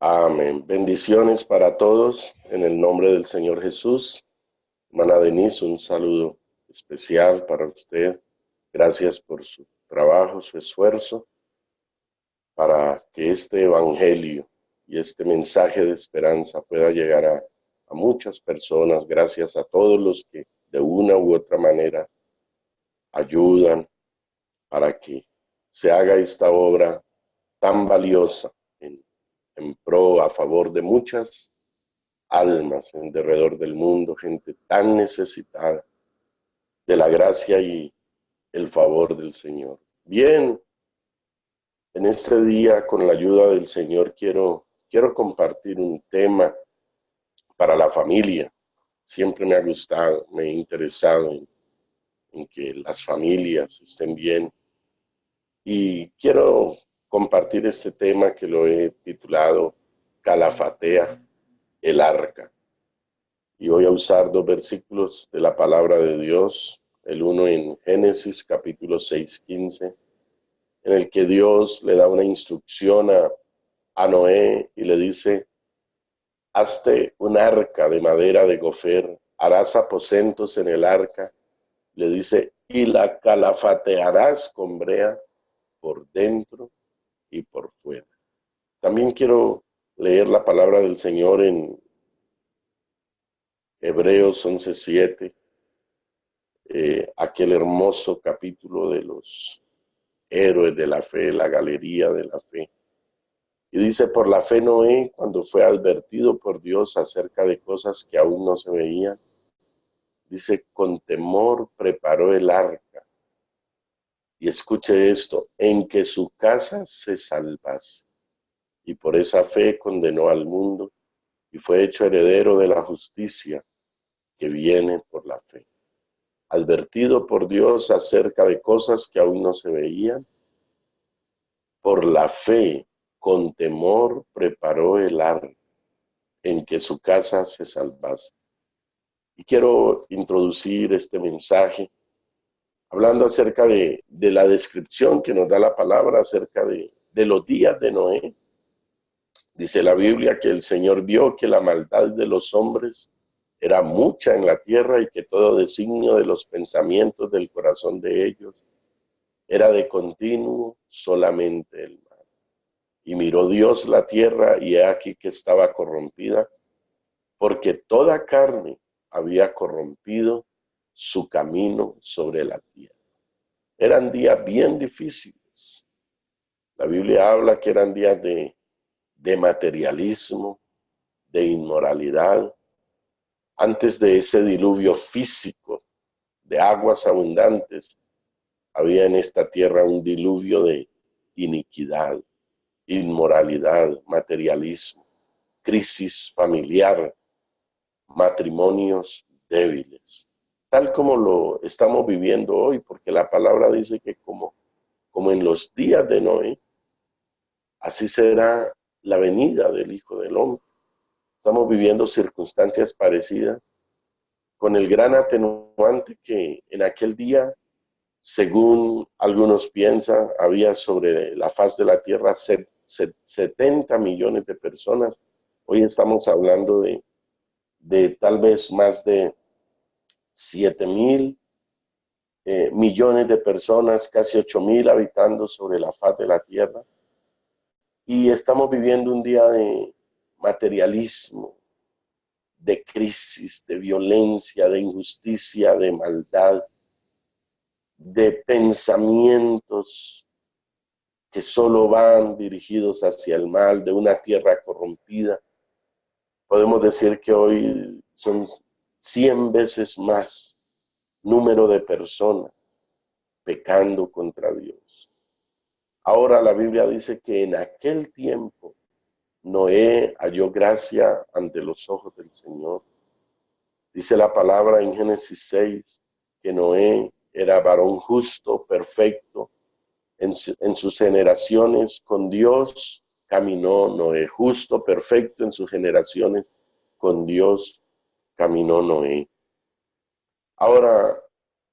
Amén. Bendiciones para todos en el nombre del Señor Jesús. Hermana Denise, un saludo especial para usted. Gracias por su trabajo, su esfuerzo, para que este evangelio y este mensaje de esperanza pueda llegar a muchas personas. Gracias a todos los que de una u otra manera ayudan para que se haga esta obra tan valiosa en pro, a favor de muchas almas en derredor del mundo, gente tan necesitada de la gracia y el favor del Señor. Bien, en este día, con la ayuda del Señor, quiero compartir un tema para la familia. Siempre me ha gustado, me he interesado en que las familias estén bien y quiero compartir este tema que lo he titulado Calafatea el arca. Y voy a usar dos versículos de la palabra de Dios, el uno en Génesis capítulo 6:15, en el que Dios le da una instrucción a Noé y le dice: hazte un arca de madera de gofer, harás aposentos en el arca, le dice, y la calafatearás con brea por dentro y por fuera. También quiero leer la palabra del Señor en Hebreos 11:7, aquel hermoso capítulo de los héroes de la fe, la galería de la fe. Y dice: por la fe Noé, cuando fue advertido por Dios acerca de cosas que aún no se veían, dice, con temor preparó el arca. Y escuche esto, en que su casa se salvase. Y por esa fe condenó al mundo y fue hecho heredero de la justicia que viene por la fe. Advertido por Dios acerca de cosas que aún no se veían, por la fe, con temor, preparó el arca en que su casa se salvase. Y quiero introducir este mensaje hablando acerca de la descripción que nos da la palabra acerca de los días de Noé. Dice la Biblia que el Señor vio que la maldad de los hombres era mucha en la tierra y que todo designio de los pensamientos del corazón de ellos era de continuo solamente el mal. Y miró Dios la tierra y he aquí que estaba corrompida, porque toda carne había corrompido su camino sobre la tierra. Eran días bien difíciles. La Biblia habla que eran días de materialismo, de inmoralidad. Antes de ese diluvio físico de aguas abundantes, había en esta tierra un diluvio de iniquidad, inmoralidad, materialismo, crisis familiar, matrimonios débiles, tal como lo estamos viviendo hoy, porque la palabra dice que como en los días de Noé, así será la venida del Hijo del Hombre. Estamos viviendo circunstancias parecidas, con el gran atenuante que en aquel día, según algunos piensan, había sobre la faz de la tierra 70 millones de personas. Hoy estamos hablando de tal vez más de 7,000 millones de personas, casi 8,000 habitando sobre la faz de la tierra. Y estamos viviendo un día de materialismo, de crisis, de violencia, de injusticia, de maldad, de pensamientos que solo van dirigidos hacia el mal, de una tierra corrompida. Podemos decir que hoy son 100 veces más número de personas pecando contra Dios. Ahora la Biblia dice que en aquel tiempo Noé halló gracia ante los ojos del Señor. Dice la palabra en Génesis 6 que Noé era varón justo, perfecto. En sus generaciones con Dios caminó Noé, justo, perfecto en sus generaciones con Dios caminó Noé. Ahora,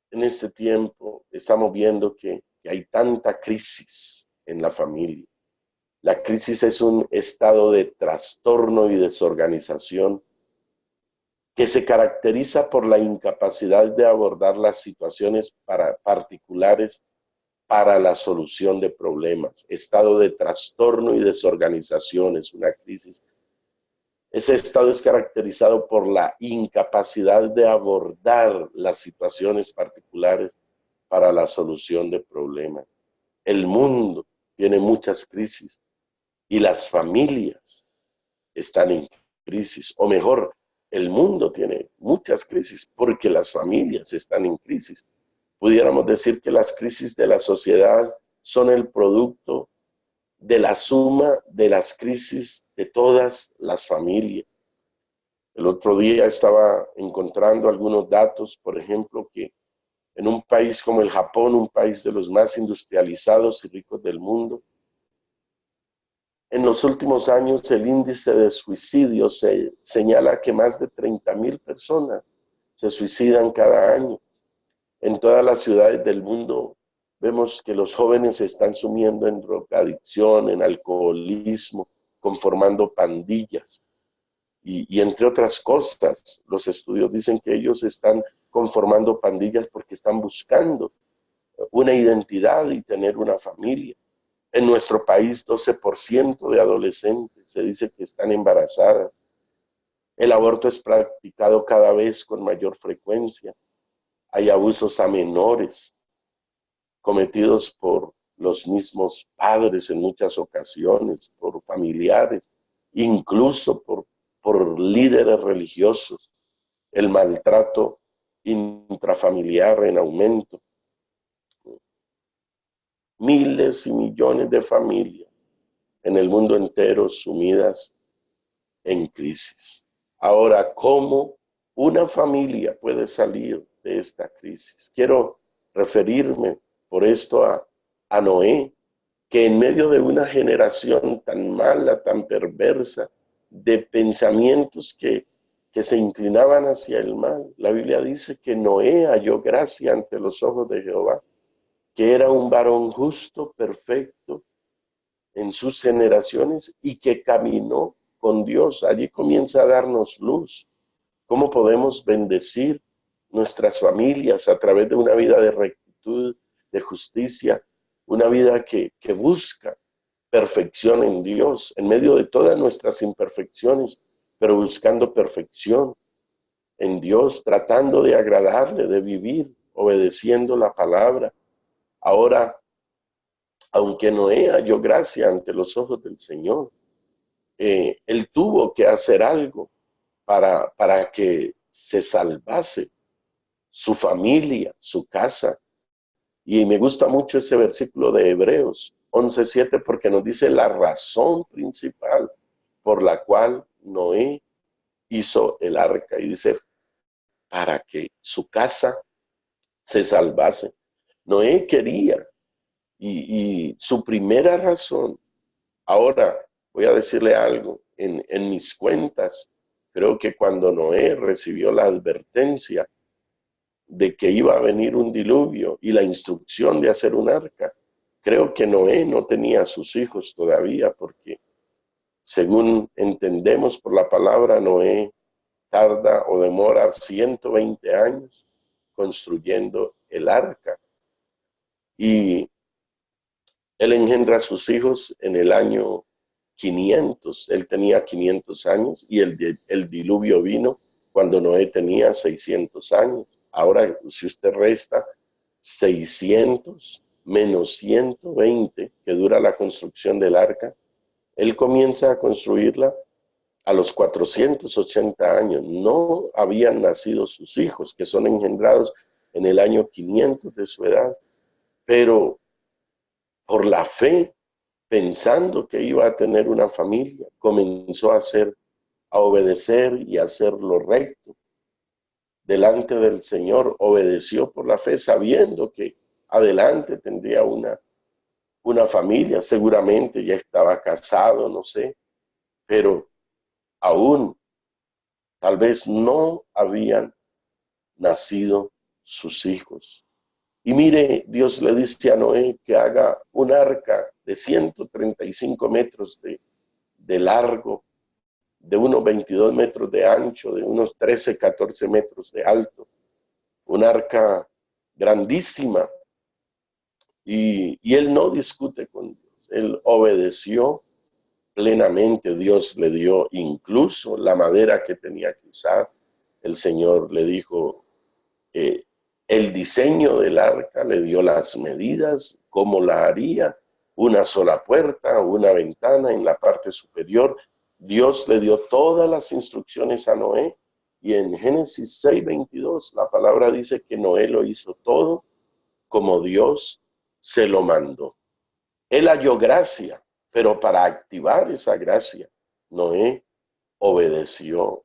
en este tiempo, estamos viendo que hay tanta crisis en la familia. La crisis es un estado de trastorno y desorganización que se caracteriza por la incapacidad de abordar las situaciones particulares para la solución de problemas. Estado de trastorno y desorganización es una crisis. Ese estado es caracterizado por la incapacidad de abordar las situaciones particulares para la solución de problemas. El mundo tiene muchas crisis y las familias están en crisis, o mejor, el mundo tiene muchas crisis porque las familias están en crisis. Pudiéramos decir que las crisis de la sociedad son el producto de la suma de las crisis de todas las familias. El otro día estaba encontrando algunos datos, por ejemplo, que en un país como el Japón, un país de los más industrializados y ricos del mundo, en los últimos años el índice de suicidio se señala que más de 30,000 personas se suicidan cada año. En todas las ciudades del mundo vemos que los jóvenes se están sumiendo en drogadicción, en alcoholismo, conformando pandillas. Y entre otras cosas, los estudios dicen que ellos están conformando pandillas porque están buscando una identidad y tener una familia. En nuestro país, 12% de adolescentes se dice que están embarazadas. El aborto es practicado cada vez con mayor frecuencia. Hay abusos a menores cometidos por los mismos padres en muchas ocasiones, por familiares, incluso por líderes religiosos. El maltrato intrafamiliar en aumento. Miles y millones de familias en el mundo entero sumidas en crisis. Ahora, ¿cómo una familia puede salir de esta crisis? Quiero referirme por esto a Noé, que en medio de una generación tan mala, tan perversa, de pensamientos que se inclinaban hacia el mal, la Biblia dice que Noé halló gracia ante los ojos de Jehová, que era un varón justo, perfecto en sus generaciones y que caminó con Dios. Allí comienza a darnos luz. ¿Cómo podemos bendecir nuestras familias a través de una vida de rectitud, de justicia, una vida que busca perfección en Dios, en medio de todas nuestras imperfecciones, pero buscando perfección en Dios, tratando de agradarle, de vivir, obedeciendo la palabra? Ahora, aunque Noé halló gracia ante los ojos del Señor, él tuvo que hacer algo para que se salvase su familia, su casa. Y me gusta mucho ese versículo de Hebreos 11:7 porque nos dice la razón principal por la cual Noé hizo el arca. Y dice, para que su casa se salvase. Noé quería, y su primera razón, ahora voy a decirle algo, en mis cuentas, creo que cuando Noé recibió la advertencia de que iba a venir un diluvio y la instrucción de hacer un arca, creo que Noé no tenía a sus hijos todavía, porque según entendemos por la palabra, Noé tarda o demora 120 años construyendo el arca. Y él engendra a sus hijos en el año 500. Él tenía 500 años y el diluvio vino cuando Noé tenía 600 años. Ahora, si usted resta 600 menos 120 que dura la construcción del arca, él comienza a construirla a los 480 años. No habían nacido sus hijos, que son engendrados en el año 500 de su edad, pero por la fe, pensando que iba a tener una familia, comenzó a obedecer y a hacer lo recto delante del Señor. Obedeció por la fe, sabiendo que adelante tendría una familia. Seguramente ya estaba casado, no sé, pero aún tal vez no habían nacido sus hijos. Y mire, Dios le dice a Noé que haga un arca de 135 metros de largo, de unos 22 metros de ancho, de unos 13, 14 metros de alto, un arca grandísima, y él no discute con Dios, él obedeció plenamente. Dios le dio incluso la madera que tenía que usar. El Señor le dijo el diseño del arca, le dio las medidas, cómo la haría, una sola puerta, una ventana en la parte superior. Dios le dio todas las instrucciones a Noé, y en Génesis 6:22 la palabra dice que Noé lo hizo todo como Dios se lo mandó. Él halló gracia, pero para activar esa gracia, Noé obedeció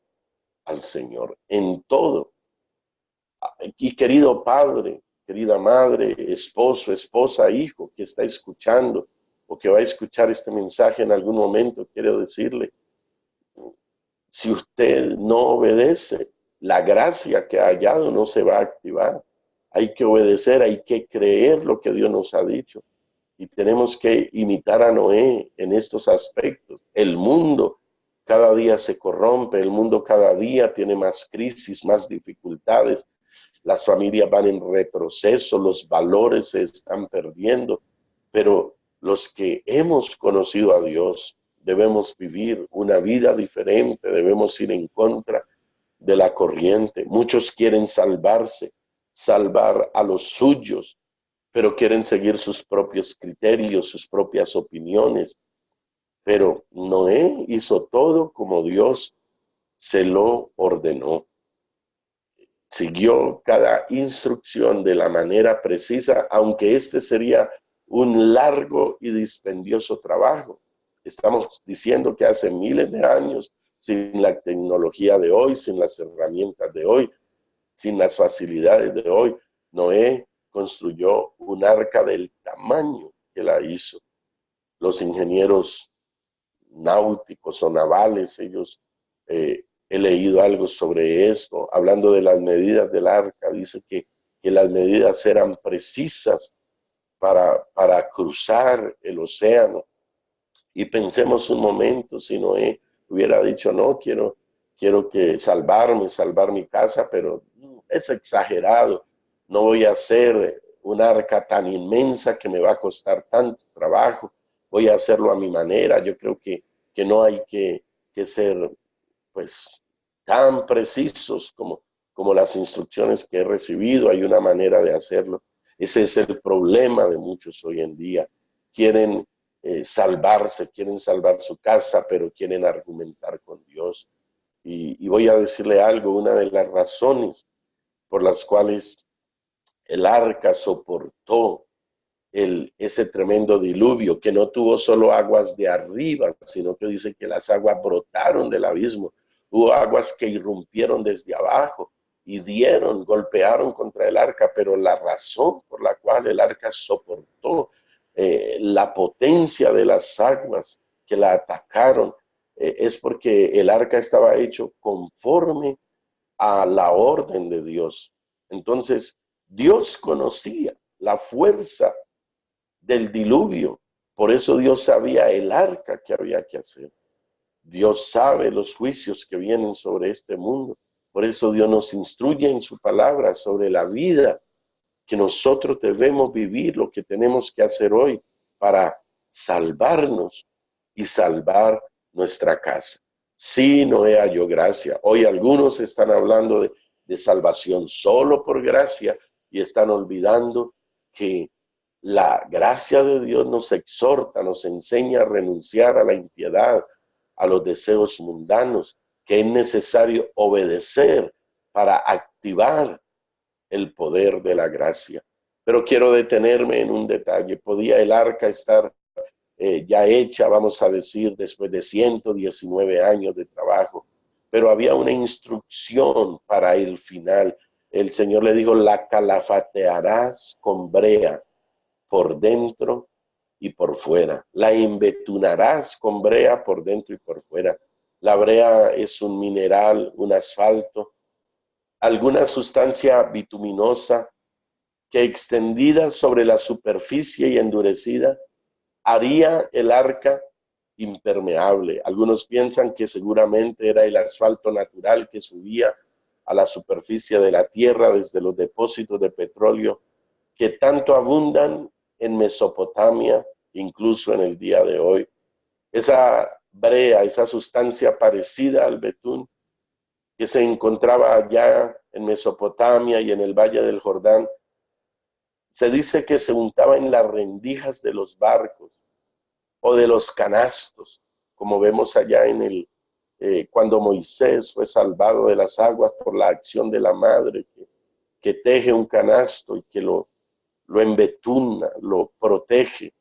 al Señor en todo. Y querido padre, querida madre, esposo, esposa, hijo que está escuchando o que va a escuchar este mensaje en algún momento, quiero decirle, si usted no obedece, la gracia que ha hallado no se va a activar. Hay que obedecer, hay que creer lo que Dios nos ha dicho. Y tenemos que imitar a Noé en estos aspectos. El mundo cada día se corrompe, el mundo cada día tiene más crisis, más dificultades. Las familias van en retroceso, los valores se están perdiendo, pero los que hemos conocido a Dios debemos vivir una vida diferente, debemos ir en contra de la corriente. Muchos quieren salvarse, salvar a los suyos, pero quieren seguir sus propios criterios, sus propias opiniones. Pero Noé hizo todo como Dios se lo ordenó. Siguió cada instrucción de la manera precisa, aunque este sería un largo y dispendioso trabajo. Estamos diciendo que hace miles de años, sin la tecnología de hoy, sin las herramientas de hoy, sin las facilidades de hoy, Noé construyó un arca del tamaño que la hizo. Los ingenieros náuticos o navales, ellos, he leído algo sobre esto, hablando de las medidas del arca, dice que las medidas eran precisas para cruzar el océano. Y pensemos un momento, si Noé hubiera dicho, no, quiero que salvar mi casa, pero es exagerado, no voy a hacer un arca tan inmensa que me va a costar tanto trabajo, voy a hacerlo a mi manera. Yo creo que no hay que ser pues tan precisos como las instrucciones que he recibido. Hay una manera de hacerlo. Ese es el problema de muchos hoy en día. Quieren salvarse, quieren salvar su casa, pero quieren argumentar con Dios. Y voy a decirle algo, una de las razones por las cuales el arca soportó ese tremendo diluvio, que no tuvo solo aguas de arriba, sino que dice que las aguas brotaron del abismo. Hubo aguas que irrumpieron desde abajo y golpearon contra el arca, pero la razón por la cual el arca soportó la potencia de las aguas que la atacaron es porque el arca estaba hecho conforme a la orden de Dios. Entonces, Dios conocía la fuerza del diluvio, por eso Dios sabía el arca que había que hacer. Dios sabe los juicios que vienen sobre este mundo. Por eso Dios nos instruye en su palabra sobre la vida que nosotros debemos vivir, lo que tenemos que hacer hoy para salvarnos y salvar nuestra casa. Sí, Noé halló gracia. Hoy algunos están hablando de salvación solo por gracia y están olvidando que la gracia de Dios nos exhorta, nos enseña a renunciar a la impiedad, a los deseos mundanos, que es necesario obedecer para activar el poder de la gracia. Pero quiero detenerme en un detalle. Podía el arca estar ya hecha, vamos a decir, después de 119 años de trabajo, pero había una instrucción para el final. El Señor le dijo, la calafatearás con brea por dentro y por fuera. La embetunarás con brea por dentro y por fuera. La brea es un mineral, un asfalto, alguna sustancia bituminosa que extendida sobre la superficie y endurecida haría el arca impermeable. Algunos piensan que seguramente era el asfalto natural que subía a la superficie de la tierra desde los depósitos de petróleo que tanto abundan en Mesopotamia, incluso en el día de hoy. Esa brea, esa sustancia parecida al betún que se encontraba allá en Mesopotamia y en el Valle del Jordán, se dice que se untaba en las rendijas de los barcos o de los canastos, como vemos allá cuando Moisés fue salvado de las aguas por la acción de la madre que teje un canasto y que lo embetuna, lo protege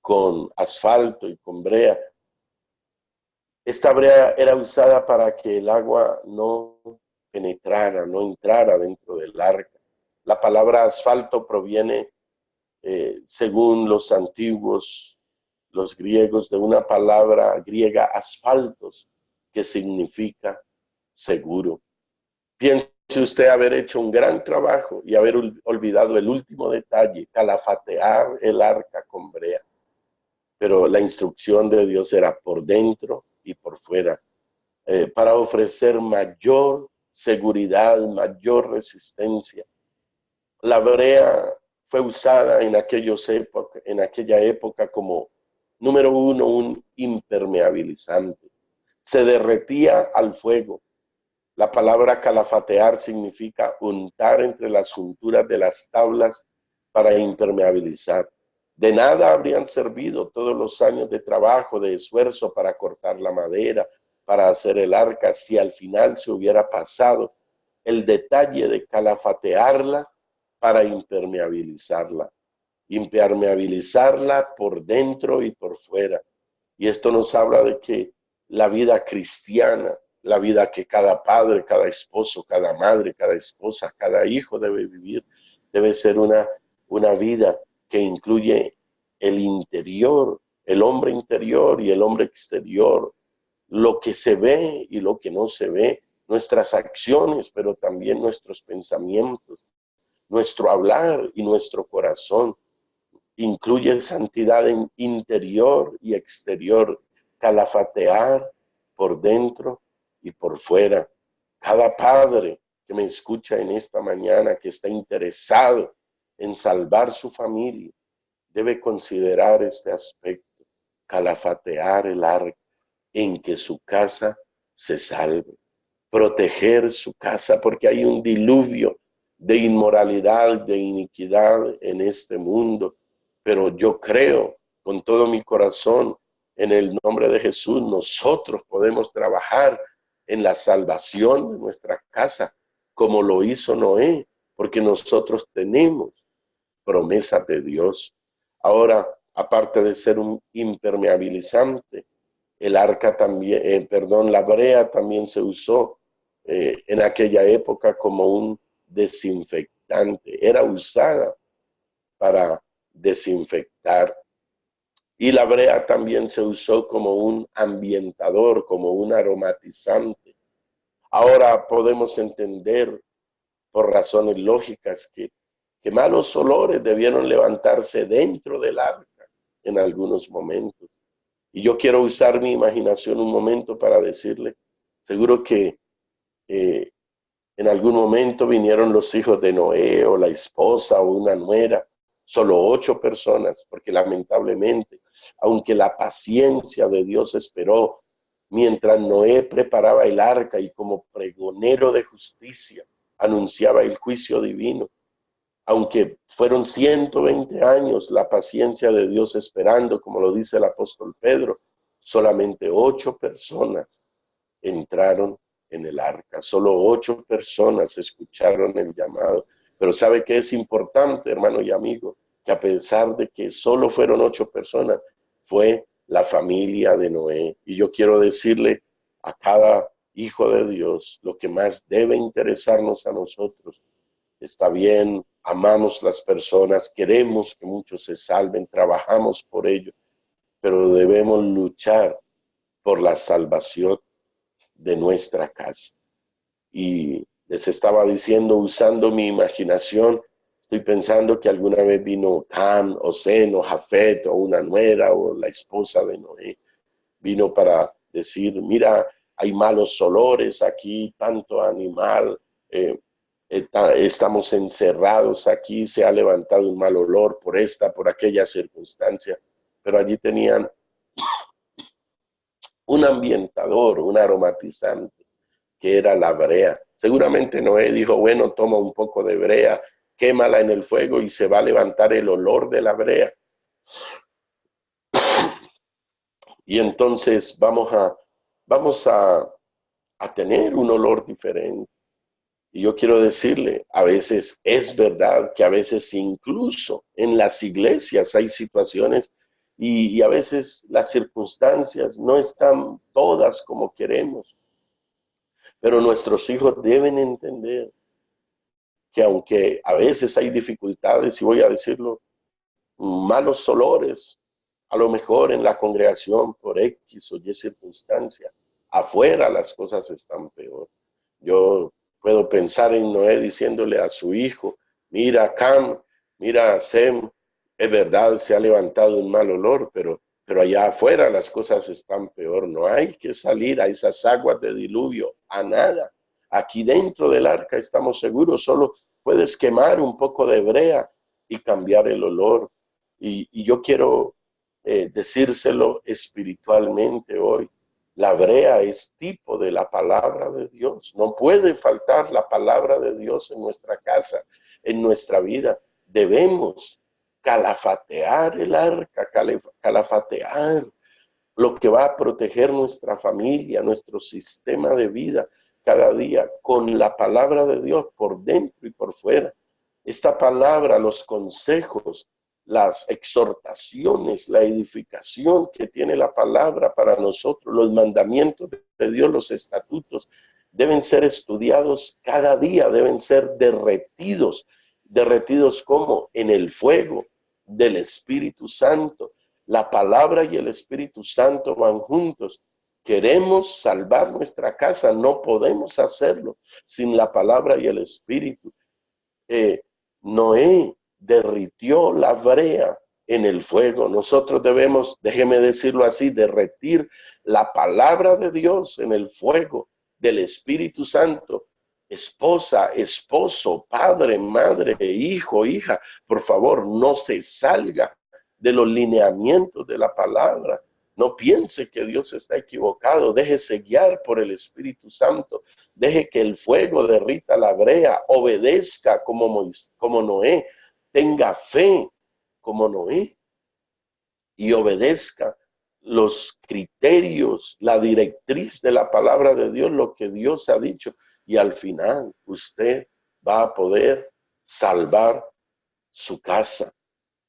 con asfalto y con brea. Esta brea era usada para que el agua no penetrara, no entrara dentro del arca. La palabra asfalto proviene, según los antiguos, los griegos, de una palabra griega asfaltos, que significa seguro. Piense usted haber hecho un gran trabajo y haber olvidado el último detalle, calafatear el arca con brea. Pero la instrucción de Dios era por dentro y por fuera, para ofrecer mayor seguridad, mayor resistencia. La brea fue usada en aquella época como, número uno, un impermeabilizante. Se derretía al fuego. La palabra calafatear significa untar entre las junturas de las tablas para impermeabilizar. De nada habrían servido todos los años de trabajo, de esfuerzo para cortar la madera, para hacer el arca, si al final se hubiera pasado el detalle de calafatearla para impermeabilizarla. Impermeabilizarla por dentro y por fuera. Y esto nos habla de que la vida cristiana, la vida que cada padre, cada esposo, cada madre, cada esposa, cada hijo debe vivir, debe ser una vida que incluye el interior, el hombre interior y el hombre exterior, lo que se ve y lo que no se ve, nuestras acciones, pero también nuestros pensamientos, nuestro hablar y nuestro corazón. Incluye santidad en interior y exterior, calafatear por dentro y por fuera. Cada padre que me escucha en esta mañana, que está interesado en salvar su familia, debe considerar este aspecto, calafatear el arca en que su casa se salve, proteger su casa, porque hay un diluvio de inmoralidad, de iniquidad en este mundo, pero yo creo con todo mi corazón en el nombre de Jesús, nosotros podemos trabajar en la salvación de nuestra casa, como lo hizo Noé, porque nosotros tenemos promesas de Dios. Ahora, aparte de ser un impermeabilizante, el arca también, la brea también se usó en aquella época como un desinfectante. Era usada para desinfectar. Y la brea también se usó como un ambientador, como un aromatizante. Ahora podemos entender por razones lógicas que malos olores debieron levantarse dentro del arca en algunos momentos. Y yo quiero usar mi imaginación un momento para decirle, seguro que en algún momento vinieron los hijos de Noé o la esposa o una nuera, solo 8 personas, porque lamentablemente, aunque la paciencia de Dios esperó, mientras Noé preparaba el arca y como pregonero de justicia anunciaba el juicio divino, aunque fueron 120 años la paciencia de Dios esperando, como lo dice el apóstol Pedro, solamente 8 personas entraron en el arca. Solo 8 personas escucharon el llamado. Pero ¿sabe qué es importante, hermano y amigo? Que a pesar de que solo fueron 8 personas, fue la familia de Noé. Y yo quiero decirle a cada hijo de Dios, lo que más debe interesarnos a nosotros. Está bien, amamos las personas, queremos que muchos se salven, trabajamos por ello, pero debemos luchar por la salvación de nuestra casa. Y les estaba diciendo, usando mi imaginación, Estoy pensando que alguna vez vino Cam o Sem o Jafet o una nuera o la esposa de Noé. Vino para decir, mira, hay malos olores aquí, tanto animal, eh, estamos encerrados aquí, se ha levantado un mal olor por esta, por aquella circunstancia. Pero allí tenían un ambientador, un aromatizante, que era la brea. Seguramente Noé dijo, bueno, toma un poco de brea, quémala en el fuego y se va a levantar el olor de la brea. Y entonces vamos a tener un olor diferente. Y yo quiero decirle, a veces es verdad que a veces incluso en las iglesias hay situaciones y a veces las circunstancias no están todas como queremos, pero nuestros hijos deben entender que aunque a veces hay dificultades, y voy a decirlo, malos olores, a lo mejor en la congregación por X o Y circunstancia, afuera las cosas están peor. Yo puedo pensar en Noé diciéndole a su hijo, mira Cam, mira Sem, es verdad, se ha levantado un mal olor, pero allá afuera las cosas están peor. No hay que salir a esas aguas de diluvio, a nada. Aquí dentro del arca estamos seguros, solo puedes quemar un poco de brea y cambiar el olor. Y yo quiero decírselo espiritualmente hoy. La brea es tipo de la palabra de Dios. No puede faltar la palabra de Dios en nuestra casa, en nuestra vida. Debemos calafatear el arca, calafatear lo que va a proteger nuestra familia, nuestro sistema de vida cada día con la palabra de Dios por dentro y por fuera. Esta palabra, los consejos, las exhortaciones, la edificación que tiene la palabra para nosotros, los mandamientos de Dios, los estatutos, deben ser estudiados cada día, deben ser derretidos. ¿Derretidos como? En el fuego del Espíritu Santo. La palabra y el Espíritu Santo van juntos. Queremos salvar nuestra casa, no podemos hacerlo sin la palabra y el Espíritu. Noé derritió la brea en el fuego. Nosotros debemos, déjeme decirlo así, derretir la palabra de Dios en el fuego del Espíritu Santo. Esposa, esposo, padre, madre, hijo, hija, por favor, no se salga de los lineamientos de la palabra. No piense que Dios está equivocado. Déjese guiar por el Espíritu Santo. Deje que el fuego derrita la brea. Obedezca como Noé. Tenga fe como Noé. Y obedezca los criterios, la directriz de la palabra de Dios, lo que Dios ha dicho. Y al final usted va a poder salvar su casa.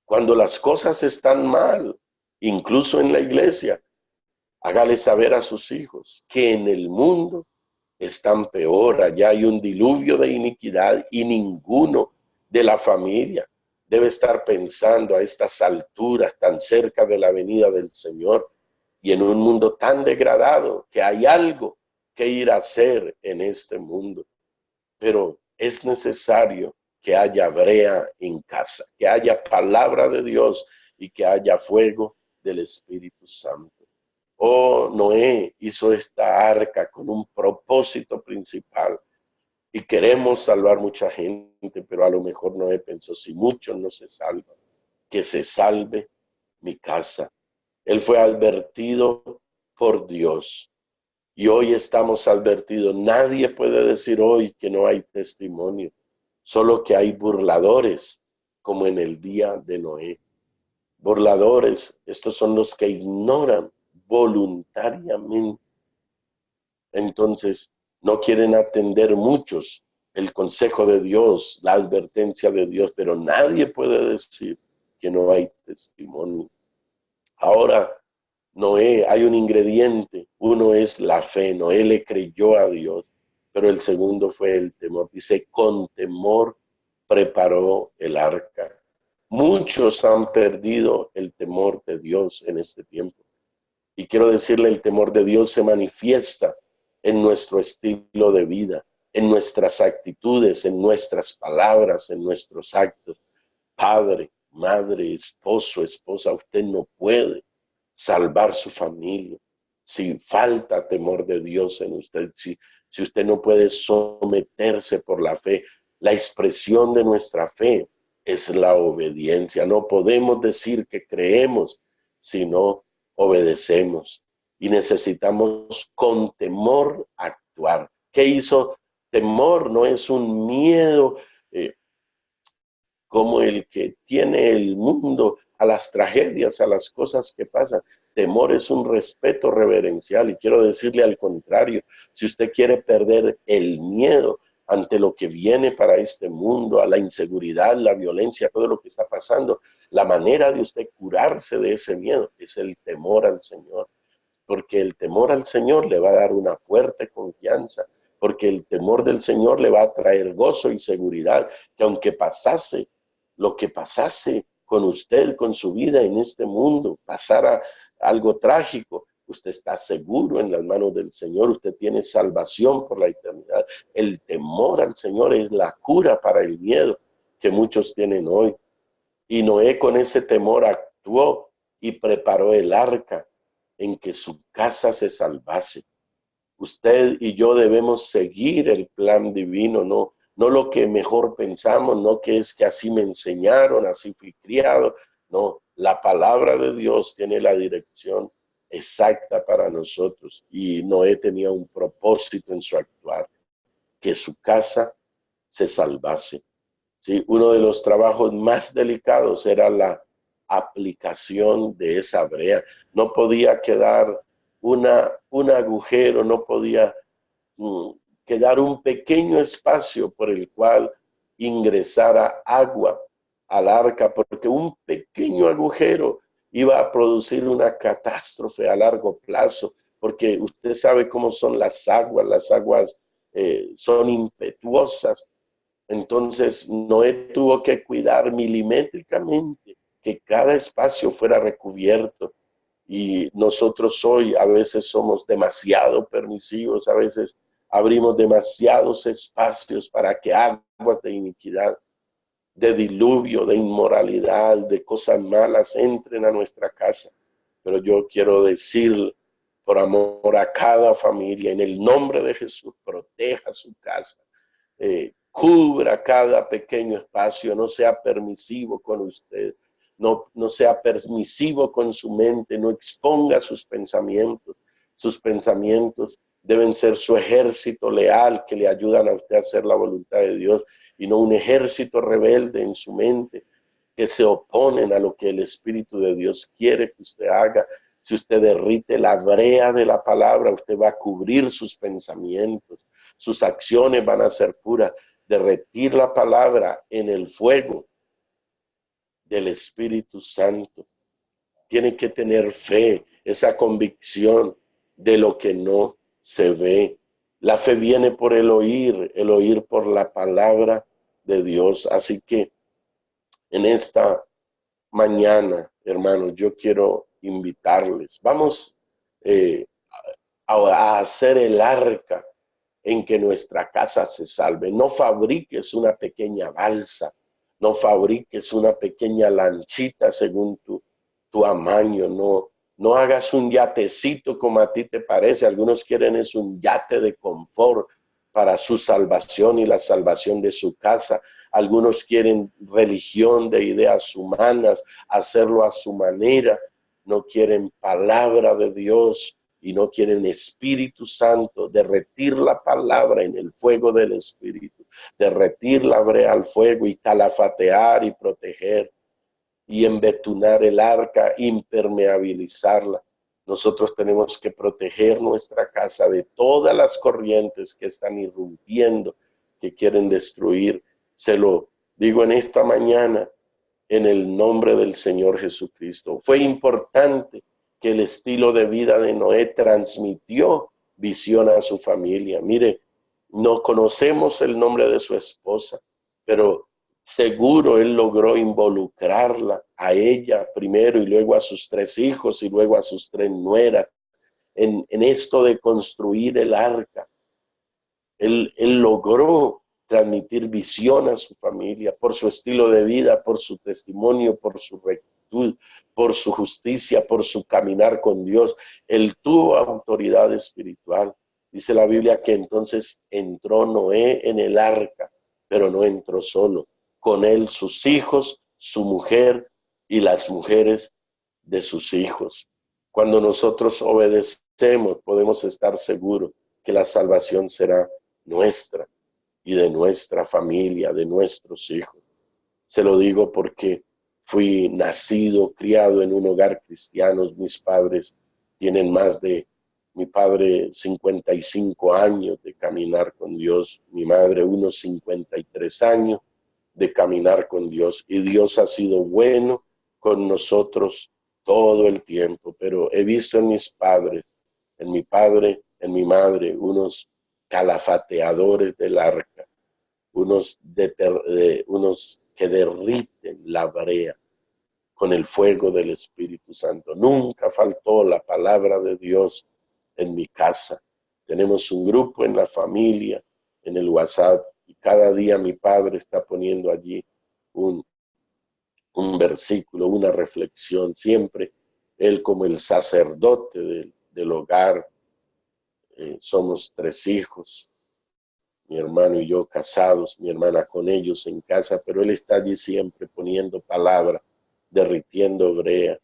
Cuando las cosas están mal, incluso en la iglesia, hágale saber a sus hijos que en el mundo están peor, allá hay un diluvio de iniquidad y ninguno de la familia debe estar pensando a estas alturas tan cerca de la venida del Señor y en un mundo tan degradado que hay algo que ir a hacer en este mundo. Pero es necesario que haya brea en casa, que haya palabra de Dios y que haya fuego del Espíritu Santo. Oh, Noé hizo esta arca con un propósito principal y queremos salvar mucha gente, pero a lo mejor Noé pensó, si muchos no se salvan, que se salve mi casa. Él fue advertido por Dios y hoy estamos advertidos. Nadie puede decir hoy que no hay testimonio, solo que hay burladores, como en el día de Noé. Burladores, estos son los que ignoran voluntariamente. Entonces, no quieren atender muchos el consejo de Dios, la advertencia de Dios, pero nadie puede decir que no hay testimonio. Ahora, Noé, hay un ingrediente, uno es la fe, Noé le creyó a Dios, pero el segundo fue el temor. Dice, con temor preparó el arca. Muchos han perdido el temor de Dios en este tiempo. Y quiero decirle, el temor de Dios se manifiesta en nuestro estilo de vida. en nuestras actitudes, en nuestras palabras, en nuestros actos. Padre, madre, esposo, esposa, usted no puede salvar su familia si falta temor de Dios en usted, si usted no puede someterse por la fe. La expresión de nuestra fe es la obediencia. No podemos decir que creemos si no obedecemos. Y necesitamos con temor actuar. ¿Qué hizo? Temor no es un miedo como el que tiene el mundo a las tragedias, a las cosas que pasan. Temor es un respeto reverencial, y quiero decirle al contrario: si usted quiere perder el miedo ante lo que viene para este mundo, a la inseguridad, la violencia, todo lo que está pasando, la manera de usted curarse de ese miedo es el temor al Señor, porque el temor al Señor le va a dar una fuerte confianza, porque el temor del Señor le va a traer gozo y seguridad, que aunque pasase lo que pasase con usted, con su vida en este mundo, pasara algo trágico, usted está seguro en las manos del Señor, usted tiene salvación por la eternidad. El temor al Señor es la cura para el miedo que muchos tienen hoy. Y Noé con ese temor actuó y preparó el arca en que su casa se salvase. Usted y yo debemos seguir el plan divino, no lo que mejor pensamos, no que es que así me enseñaron, así fui criado. No, la palabra de Dios tiene la dirección exacta para nosotros, y Noé tenía un propósito en su actuar: que su casa se salvase. ¿Sí? Uno de los trabajos más delicados era la aplicación de esa brea. No podía quedar un agujero, no podía mm, quedar un pequeño espacio por el cual ingresara agua al arca, porque un pequeño agujero iba a producir una catástrofe a largo plazo, porque usted sabe cómo son las aguas son impetuosas. Entonces Noé tuvo que cuidar milimétricamente que cada espacio fuera recubierto. Y nosotros hoy a veces somos demasiado permisivos, a veces abrimos demasiados espacios para que aguas de iniquidad, de diluvio, de inmoralidad, de cosas malas entren a nuestra casa. Pero yo quiero decir, por amor a cada familia, en el nombre de Jesús, proteja su casa, cubra cada pequeño espacio, no sea permisivo con usted, no sea permisivo con su mente, no exponga sus pensamientos. Sus pensamientos deben ser su ejército leal que le ayudan a usted a hacer la voluntad de Dios, y no un ejército rebelde en su mente que se oponen a lo que el Espíritu de Dios quiere que usted haga. Si usted derrite la brea de la palabra, usted va a cubrir sus pensamientos, sus acciones van a ser puras. Derretir la palabra en el fuego del Espíritu Santo. Tiene que tener fe, esa convicción de lo que no se ve. La fe viene por el oír por la palabra de Dios. Así que en esta mañana, hermanos, yo quiero invitarles. Vamos a hacer el arca en que nuestra casa se salve. No fabriques una pequeña balsa, no fabriques una pequeña lanchita según tu amaño, no hagas un yatecito como a ti te parece. Algunos quieren es un yate de confort para su salvación y la salvación de su casa. Algunos quieren religión de ideas humanas, hacerlo a su manera. No quieren palabra de Dios y no quieren Espíritu Santo. Derretir la palabra en el fuego del Espíritu, derretir la brea al fuego y calafatear y proteger y embetunar el arca, impermeabilizarla. Nosotros tenemos que proteger nuestra casa de todas las corrientes que están irrumpiendo, que quieren destruir. Se lo digo en esta mañana, en el nombre del Señor Jesucristo. Fue importante que el estilo de vida de Noé transmitió visión a su familia. Mire, no conocemos el nombre de su esposa, pero seguro él logró involucrarla a ella primero y luego a sus 3 hijos y luego a sus 3 nueras en esto de construir el arca. Él logró transmitir visión a su familia por su estilo de vida, por su testimonio, por su rectitud, por su justicia, por su caminar con Dios. Él tuvo autoridad espiritual. Dice la Biblia que entonces entró Noé en el arca, pero no entró solo. Con él sus hijos, su mujer y las mujeres de sus hijos. Cuando nosotros obedecemos, podemos estar seguros que la salvación será nuestra y de nuestra familia, de nuestros hijos. Se lo digo porque fui nacido, criado en un hogar cristiano. Mis padres tienen mi padre 55 años de caminar con Dios, mi madre unos 53 años de caminar con Dios. Y Dios ha sido bueno con nosotros todo el tiempo, pero he visto en mis padres, en mi padre, en mi madre, unos calafateadores del arca, unos que derriten la brea con el fuego del Espíritu Santo. Nunca faltó la palabra de Dios en mi casa. Tenemos un grupo en la familia, en el WhatsApp, y cada día mi padre está poniendo allí un, un versículo, una reflexión, siempre él como el sacerdote del hogar. Somos 3 hijos, mi hermano y yo casados, mi hermana con ellos en casa, pero él está allí siempre poniendo palabra, derritiendo brea.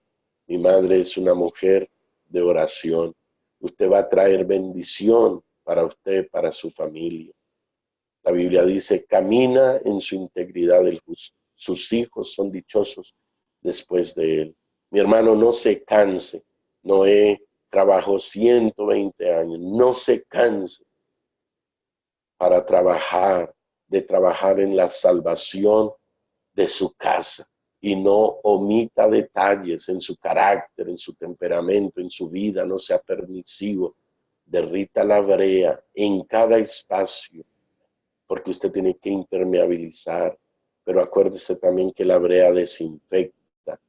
Mi madre es una mujer de oración. Usted va a traer bendición para usted, para su familia. La Biblia dice, camina en su integridad el justo. Sus hijos son dichosos después de él. Mi hermano, no se canse. Noé trabajó 120 años. No se canse para trabajar en la salvación de su casa, y no omita detalles en su carácter, en su temperamento, en su vida. No sea permisivo. Derrita la brea en cada espacio, porque usted tiene que impermeabilizar, pero acuérdese también que la brea desinfecta,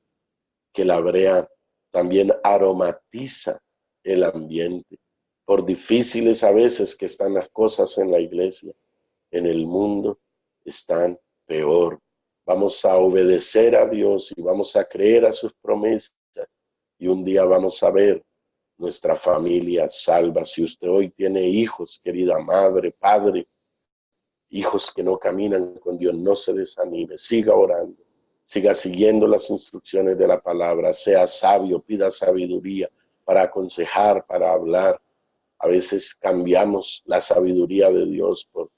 que la brea también aromatiza el ambiente. Por difíciles a veces que están las cosas en la iglesia, en el mundo están peor. Vamos a obedecer a Dios y vamos a creer a sus promesas, y un día vamos a ver nuestra familia salva. Si usted hoy tiene hijos, querida madre, padre, hijos que no caminan con Dios, no se desanime, siga orando, siga siguiendo las instrucciones de la palabra, sea sabio, pida sabiduría para aconsejar, para hablar. A veces cambiamos la sabiduría de Dios por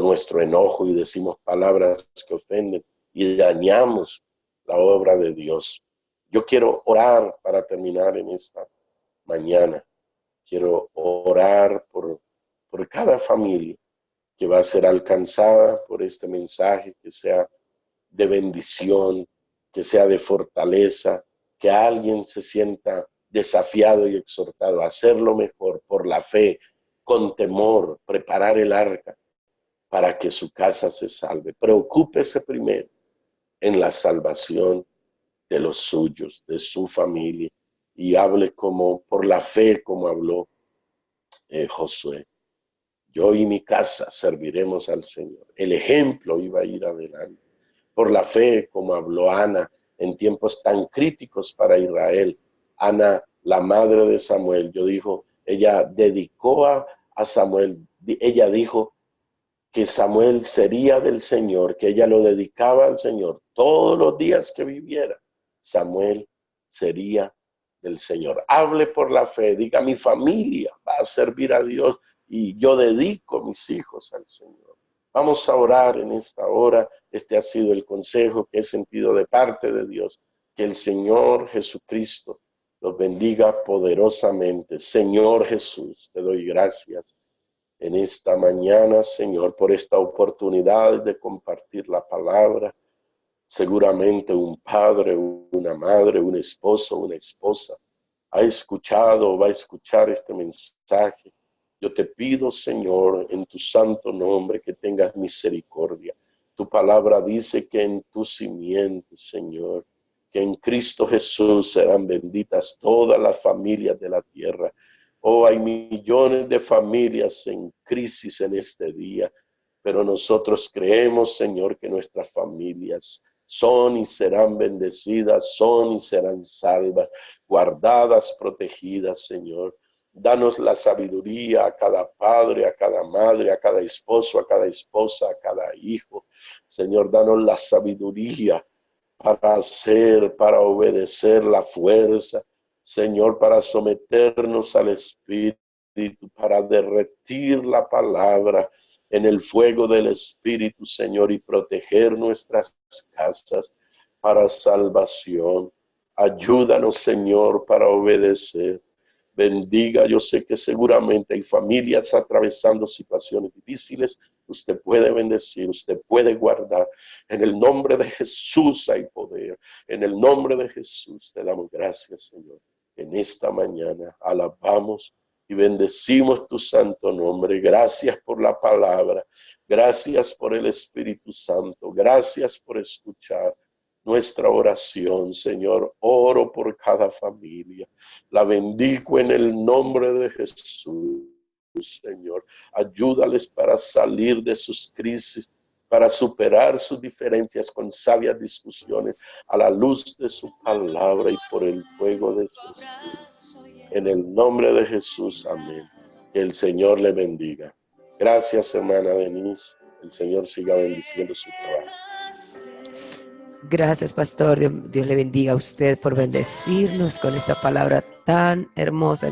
nuestro enojo y decimos palabras que ofenden y dañamos la obra de Dios. Yo quiero orar para terminar en esta mañana. Quiero orar por cada familia que va a ser alcanzada por este mensaje, que sea de bendición, que sea de fortaleza, que alguien se sienta desafiado y exhortado a hacerlo mejor por la fe, con temor, preparar el arca para que su casa se salve. Preocúpese primero en la salvación de los suyos, de su familia, y hable como por la fe, como habló Josué. Yo y mi casa serviremos al Señor. El ejemplo iba a ir adelante. Por la fe, como habló Ana en tiempos tan críticos para Israel. Ana, la madre de Samuel, ella dedicó a Samuel, ella dijo que Samuel sería del Señor, que ella lo dedicaba al Señor todos los días que viviera. Samuel sería del Señor. Hable por la fe, diga, mi familia va a servir a Dios y yo dedico mis hijos al Señor. Vamos a orar en esta hora. Este ha sido el consejo que he sentido de parte de Dios. Que el Señor Jesucristo los bendiga poderosamente. Señor Jesús, te doy gracias en esta mañana, Señor, por esta oportunidad de compartir la palabra. Seguramente un padre, una madre, un esposo, una esposa ha escuchado o va a escuchar este mensaje. Yo te pido, Señor, en tu santo nombre, que tengas misericordia. Tu palabra dice que en tu simiente, Señor, que en Cristo Jesús serán benditas todas las familias de la tierra. Oh, hay millones de familias en crisis en este día, pero nosotros creemos, Señor, que nuestras familias son y serán bendecidas, son y serán salvas, guardadas, protegidas, Señor. Danos la sabiduría a cada padre, a cada madre, a cada esposo, a cada esposa, a cada hijo. Señor, danos la sabiduría para hacer, para obedecer, la fuerza, Señor, para someternos al Espíritu, para derretir la palabra en el fuego del Espíritu, Señor, y proteger nuestras casas para salvación. Ayúdanos, Señor, para obedecer. Bendiga, yo sé que seguramente hay familias atravesando situaciones difíciles. Usted puede bendecir, usted puede guardar. En el nombre de Jesús hay poder. En el nombre de Jesús te damos gracias, Señor. En esta mañana alabamos y bendecimos tu santo nombre. Gracias por la palabra. Gracias por el Espíritu Santo. Gracias por escuchar nuestra oración, Señor. Oro por cada familia. La bendigo en el nombre de Jesús, Señor. Ayúdales para salir de sus crisis, para superar sus diferencias con sabias discusiones a la luz de su palabra y por el fuego de su Espíritu. En el nombre de Jesús, amén. Que el Señor le bendiga. Gracias, hermana Denise. El Señor siga bendiciendo su trabajo. Gracias, pastor. Dios le bendiga a usted por bendecirnos con esta palabra tan hermosa.